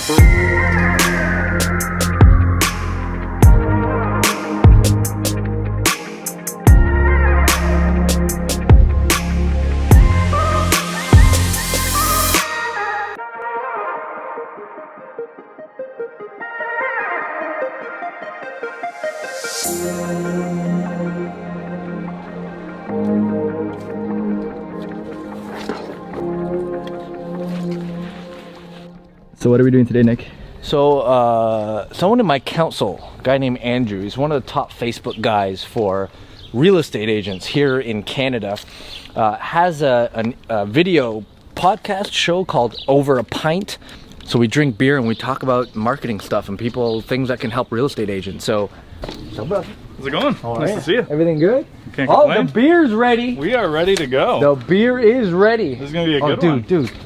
So what are we doing today, Nick? So someone in my council, a guy named Andrew, he's one of the top Facebook guys for real estate agents here in Canada, has a video podcast show called Over a Pint. So we drink beer and we talk about marketing stuff and things that can help real estate agents. So brother. How's it going? All nice right. to see you. Everything good? Can't Oh, complain. the beer's ready. We are ready to go. The beer is ready. This is going to be a good one.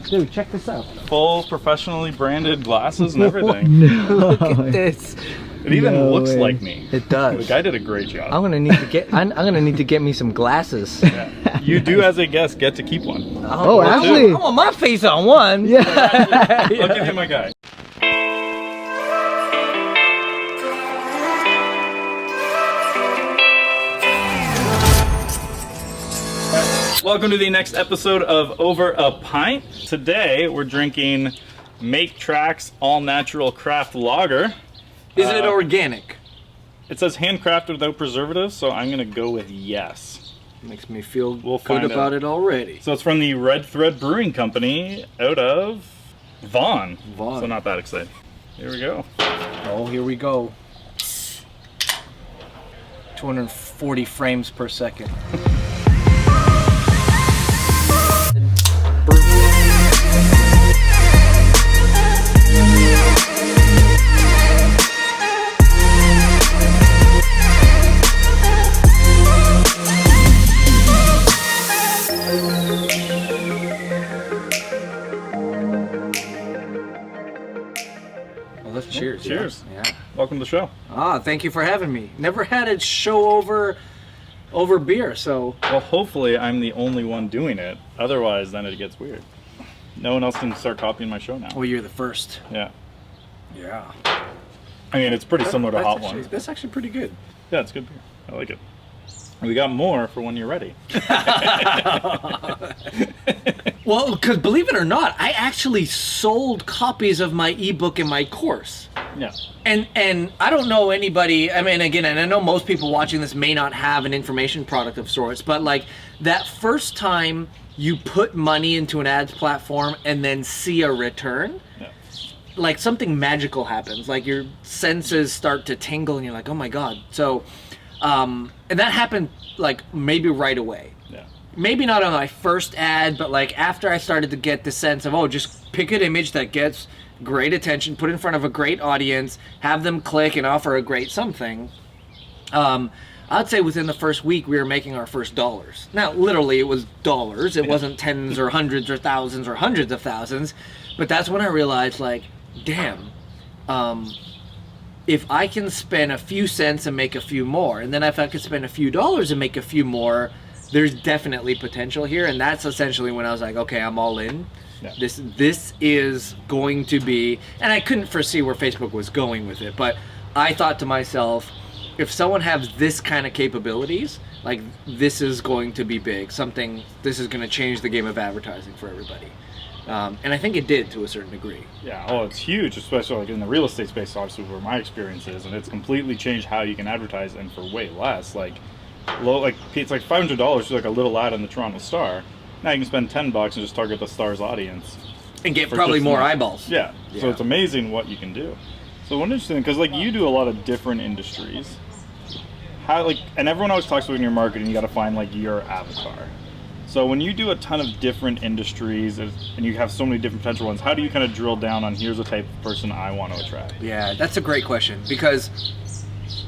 Dude, check this out. Full professionally branded glasses and everything. Look at this. It even looks way. like me. It does. The guy did a great job. I'm gonna need to get me some glasses. Yeah. You do, as a guest, get to keep one. Oh, actually? I want my face on one. Yeah. I'll give you my guy. Welcome to the next episode of Over a Pint. Today we're drinking Make Tracks All Natural Craft Lager. Is it organic? It says handcrafted without preservatives, so I'm gonna go with yes. Makes me feel We'll good find about out. it already. So it's from the Red Thread Brewing Company out of Vaughan. Vaughan. So not that exciting. Here we go. Oh, here we go. 240 frames per second. Well, let's cheers. Cheers. Yeah. Welcome to the show. Thank you for having me. Never had a show over beer, so Well, hopefully I'm the only one doing it. Otherwise, then it gets weird. No one else can start copying my show now. well, you're the first. Yeah. Yeah. I mean, it's pretty similar to Hot One. That's actually pretty good. Yeah, it's good beer. I like it. And we got more for when you're ready. Well, because believe it or not, I actually sold copies of my ebook and my course. Yeah. And I don't know anybody, I mean, again, and I know most people watching this may not have an information product of sorts, but like that first time you put money into an ads platform and then see a return, Yeah. like something magical happens. Like your senses start to tingle and you're like, oh my God. So, and that happened like maybe right away. Yeah. Maybe not on my first ad, but like after I started to get the sense of, oh, just pick an image that gets great attention, put it in front of a great audience, have them click and offer a great something. I'd say within the first week we were making our first dollars. Now, literally it was dollars. It wasn't tens or hundreds or thousands or hundreds of thousands. But that's when I realized, like, damn, if I can spend a few cents and make a few more, and then if I could spend a few dollars and make a few more, there's definitely potential here. And that's essentially when I was like, okay, I'm all in. Yeah. This is going to be, and I couldn't foresee where Facebook was going with it, but I thought to myself, if someone has this kind of capabilities, like this is going to be big. This is going to change the game of advertising for everybody. And I think it did to a certain degree. Yeah, oh, it's huge, especially like in the real estate space, obviously, where my experience is, and it's completely changed how you can advertise, and for way less. Like, it's like $500 for like a little ad in the Toronto Star. Now you can spend $10 and just target the Star's audience And get for probably just more enough. eyeballs. Yeah. So it's amazing what you can do. So one interesting, because like you do a lot of different industries. How and everyone always talks about in your marketing, you got to find like your avatar. So when you do a ton of different industries and you have so many different potential ones, how do you kind of drill down on here's the type of person I want to attract? Yeah, that's a great question, because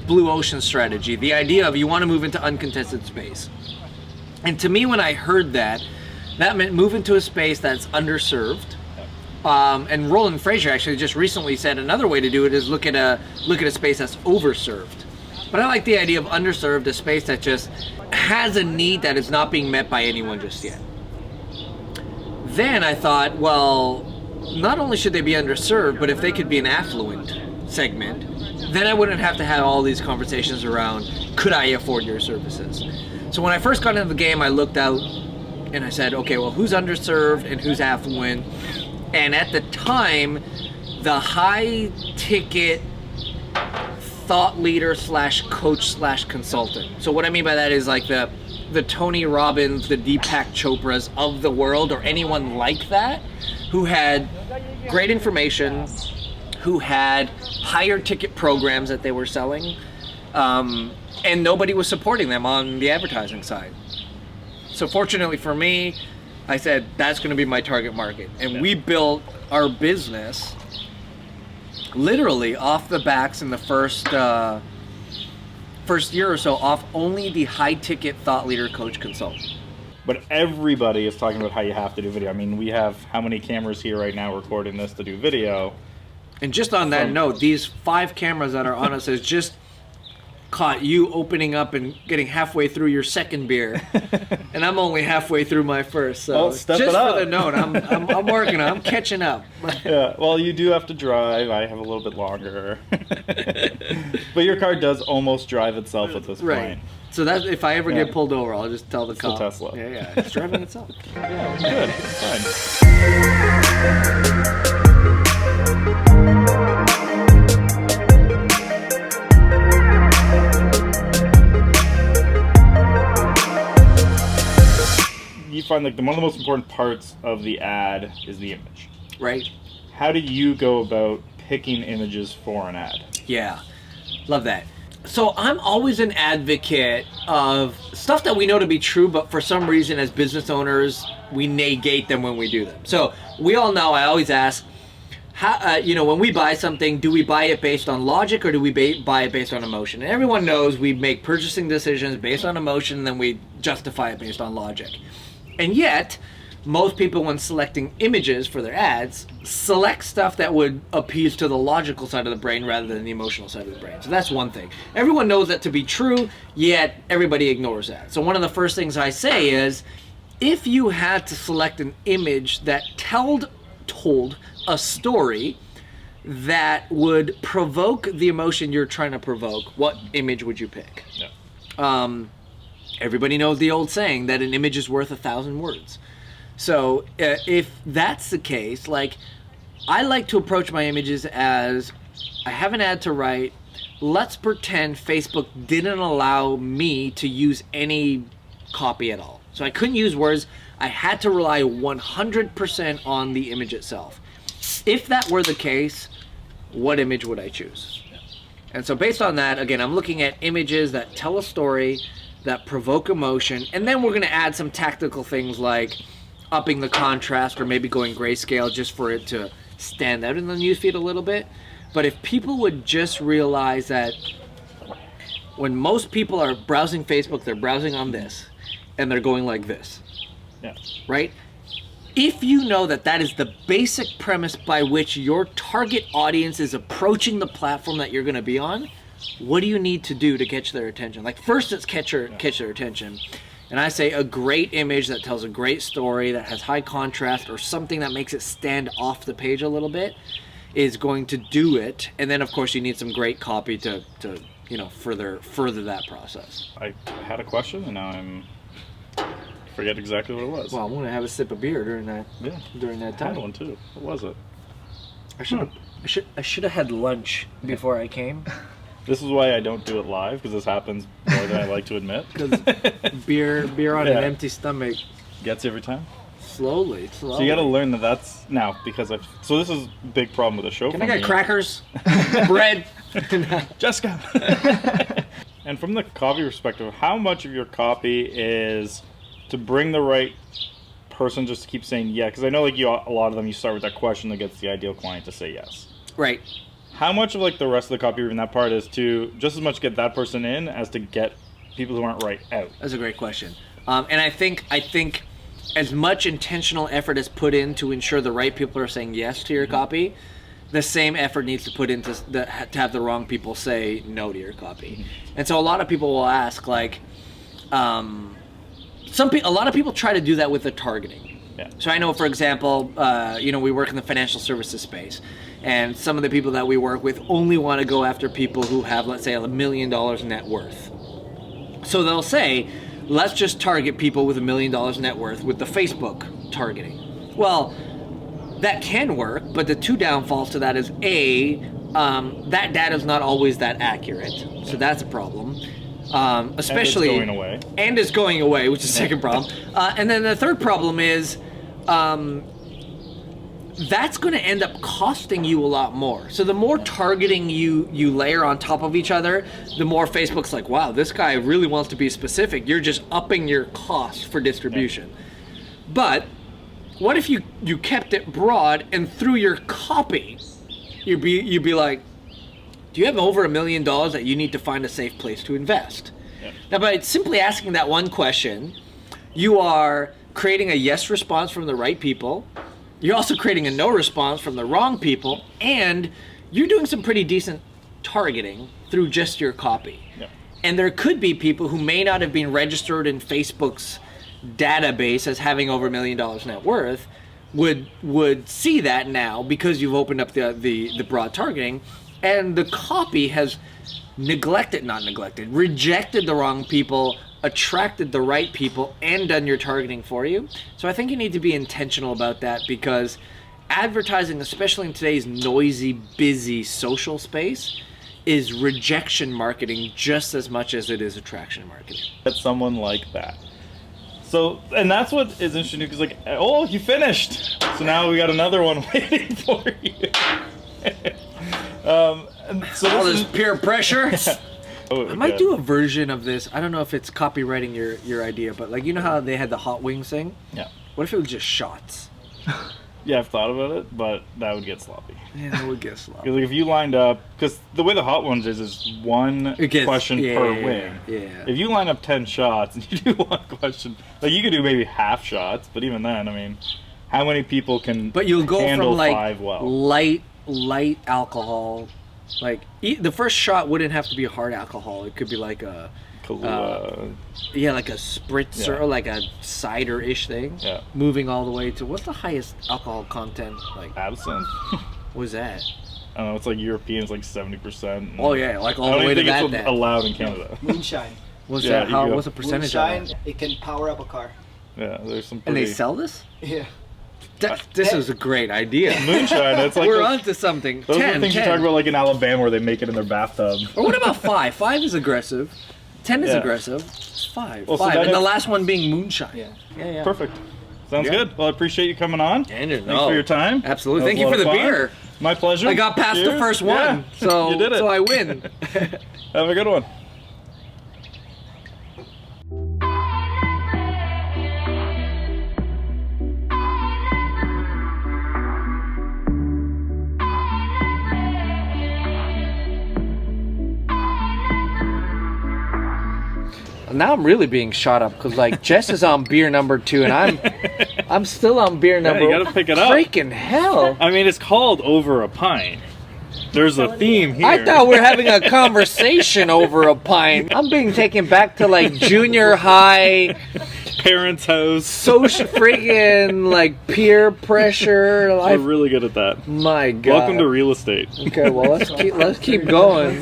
blue ocean strategy, the idea of you want to move into uncontested space. And to me, when I heard that meant move into a space that's underserved. And Roland Fraser actually just recently said another way to do it is look at a space that's overserved. But I like the idea of underserved, a space that just has a need that is not being met by anyone just yet. Then I thought, well, not only should they be underserved, but if they could be an affluent segment, then I wouldn't have to have all these conversations around, could I afford your services? So when I first got into the game, I looked out and I said, okay, well, who's underserved and who's affluent? And at the time, the high ticket thought leader / coach / consultant. So what I mean by that is like the Tony Robbins, the Deepak Chopras of the world, or anyone like that, who had great information, who had higher ticket programs that they were selling, and nobody was supporting them on the advertising side. So fortunately for me, I said, that's going to be my target market. And we built our business literally off the backs in the first year or so off only the high ticket thought leader coach consultant. But everybody is talking about how you have to do video. I mean, we have how many cameras here right now recording this to do video? And just on that note, these 5 cameras that are on us has just caught you opening up and getting halfway through your second beer, and I'm only halfway through my first. So step just it up. for the note, I'm working on. I'm catching up. Yeah. Well, you do have to drive. I have a little bit longer, but your car does almost drive itself at this Right. point. So that if I ever get pulled over, I'll just tell the cop. a Tesla. Yeah, it's driving itself. Yeah, good. Fine. You find like one of the most important parts of the ad is the image. Right. How do you go about picking images for an ad? Yeah, love that. So I'm always an advocate of stuff that we know to be true, but for some reason as business owners, we negate them when we do them. So we all know, I always ask, how, when we buy something, do we buy it based on logic or do we buy it based on emotion? And everyone knows we make purchasing decisions based on emotion, and then we justify it based on logic. And yet, most people, when selecting images for their ads, select stuff that would appease to the logical side of the brain rather than the emotional side of the brain. So that's one thing. Everyone knows that to be true, yet everybody ignores that. So one of the first things I say is, if you had to select an image that told a story that would provoke the emotion you're trying to provoke, what image would you pick? Yeah. Everybody knows the old saying that an image is worth 1,000 words. So if that's the case, like, I like to approach my images as, I have an ad to write, let's pretend Facebook didn't allow me to use any copy at all. So I couldn't use words, I had to rely 100% on the image itself. If that were the case, what image would I choose? And so based on that, again, I'm looking at images that tell a story, that provoke emotion, and then we're going to add some tactical things like upping the contrast or maybe going grayscale just for it to stand out in the newsfeed a little bit. But if people would just realize that when most people are browsing Facebook, they're browsing on this, and they're going like this. Yeah. Right? If you know that that is the basic premise by which your target audience is approaching the platform that you're going to be on, what do you need to do to catch their attention? Like, first it's catch their attention. And I say a great image that tells a great story, that has high contrast, or something that makes it stand off the page a little bit, is going to do it. And then of course you need some great copy to further that process. I had a question and now forget exactly what it was. Well, I'm gonna have a sip of beer during that I had time. one too. What was it? I should have had lunch before I came. This is why I don't do it live, because this happens more than I like to admit. Because beer on an empty stomach Gets you every time. slowly. So you got to learn that's now, because so this is a big problem with the show. Can for I get me. crackers, bread? Jessica. And from the copy perspective, how much of your copy is to bring the right person just to keep saying yeah? Because I know like a lot of them, you start with that question that gets the ideal client to say yes. Right. How much of like the rest of the copy in that part is to just as much get that person in as to get people who aren't right out? That's a great question. And I think as much intentional effort is put in to ensure the right people are saying yes to your copy, the same effort needs to put into to have the wrong people say no to your copy. And so a lot of people will ask, like, a lot of people try to do that with the targeting. Yeah. So I know, for example, we work in the financial services space, and some of the people that we work with only want to go after people who have, let's say, $1 million net worth. So they'll say, let's just target people with $1 million net worth with the Facebook targeting. Well, that can work, but the two downfalls to that is that data is not always that accurate, so that's a problem. Especially and it's going away, which is the second problem. And then the third problem is that's going to end up costing you a lot more. So the more targeting you layer on top of each other, the more Facebook's like, wow, this guy really wants to be specific. You're just upping your cost for distribution. But what if you kept it broad, and through your copy, you'd be like, do you have over $1 million that you need to find a safe place to invest? Yep. Now, by simply asking that one question, you are creating a yes response from the right people. You're also creating a no response from the wrong people, and you're doing some pretty decent targeting through just your copy. Yep. And there could be people who may not have been registered in Facebook's database as having over $1 million net worth would see that now because you've opened up the broad targeting, and the copy has rejected the wrong people, attracted the right people, and done your targeting for you. So I think you need to be intentional about that, because advertising, especially in today's noisy, busy social space, is rejection marketing just as much as it is attraction marketing. Get someone like that. So, and that's what is interesting, because like, oh, you finished. So now we got another one waiting for you. And so all this peer pressure. Oh, I might do a version of this. I don't know if it's copywriting your idea, but like, you know how they had the hot wings thing? Yeah. What if it was just shots? Yeah, I've thought about it, but that would get sloppy. Yeah, that would get sloppy. Because like, if you lined up, because the way the hot ones is one question per wing. Yeah. If you line up 10 shots and you do one question, like you could do maybe half shots, but even then, I mean, how many people can But you'll go handle from like 5 well? light alcohol. Like the first shot wouldn't have to be hard alcohol. It could be like a Kahlua. like a spritzer, or like a cider-ish thing. Yeah. Moving all the way to, what's the highest alcohol content? Like Absinthe. what was that? I don't know. It's like European, it's like 70%. Oh yeah, like all the way I to don't that. think it's allowed in Canada. Moonshine. What's Yeah, that? How? you go. What's the percentage Moonshine, of it? it can power up a car. Yeah, there's some. And Pretty... they sell this? Yeah. This is a great idea. Moonshine. It's like We're those, onto something. those 10, are the things 10. you talk about, like in Alabama, where they make it in their bathtub. Or what about 5? 5 is aggressive. 10 is Yeah. aggressive. 5. Well, so 5. that And the is- last one being moonshine. Yeah. Perfect. Sounds Yeah. good. Well, I appreciate you coming on. Andrew, Thanks for your time. Absolutely. That Thank was you a for lot the of fun. beer. My pleasure. I got past the Cheers. first one, Yeah. so You did it. so I win. Have a good one. Now I'm really being shot up because like Jess is on beer number 2 and I'm still on beer number. you gotta pick it up. Freaking hell! I mean, it's called Over a Pint. There's a theme here. I thought we were having a conversation over a pint. I'm being taken back to like junior high, Parents' house. social freaking like peer pressure. We're really good at that. My God. Welcome to real estate. Okay, well let's keep going.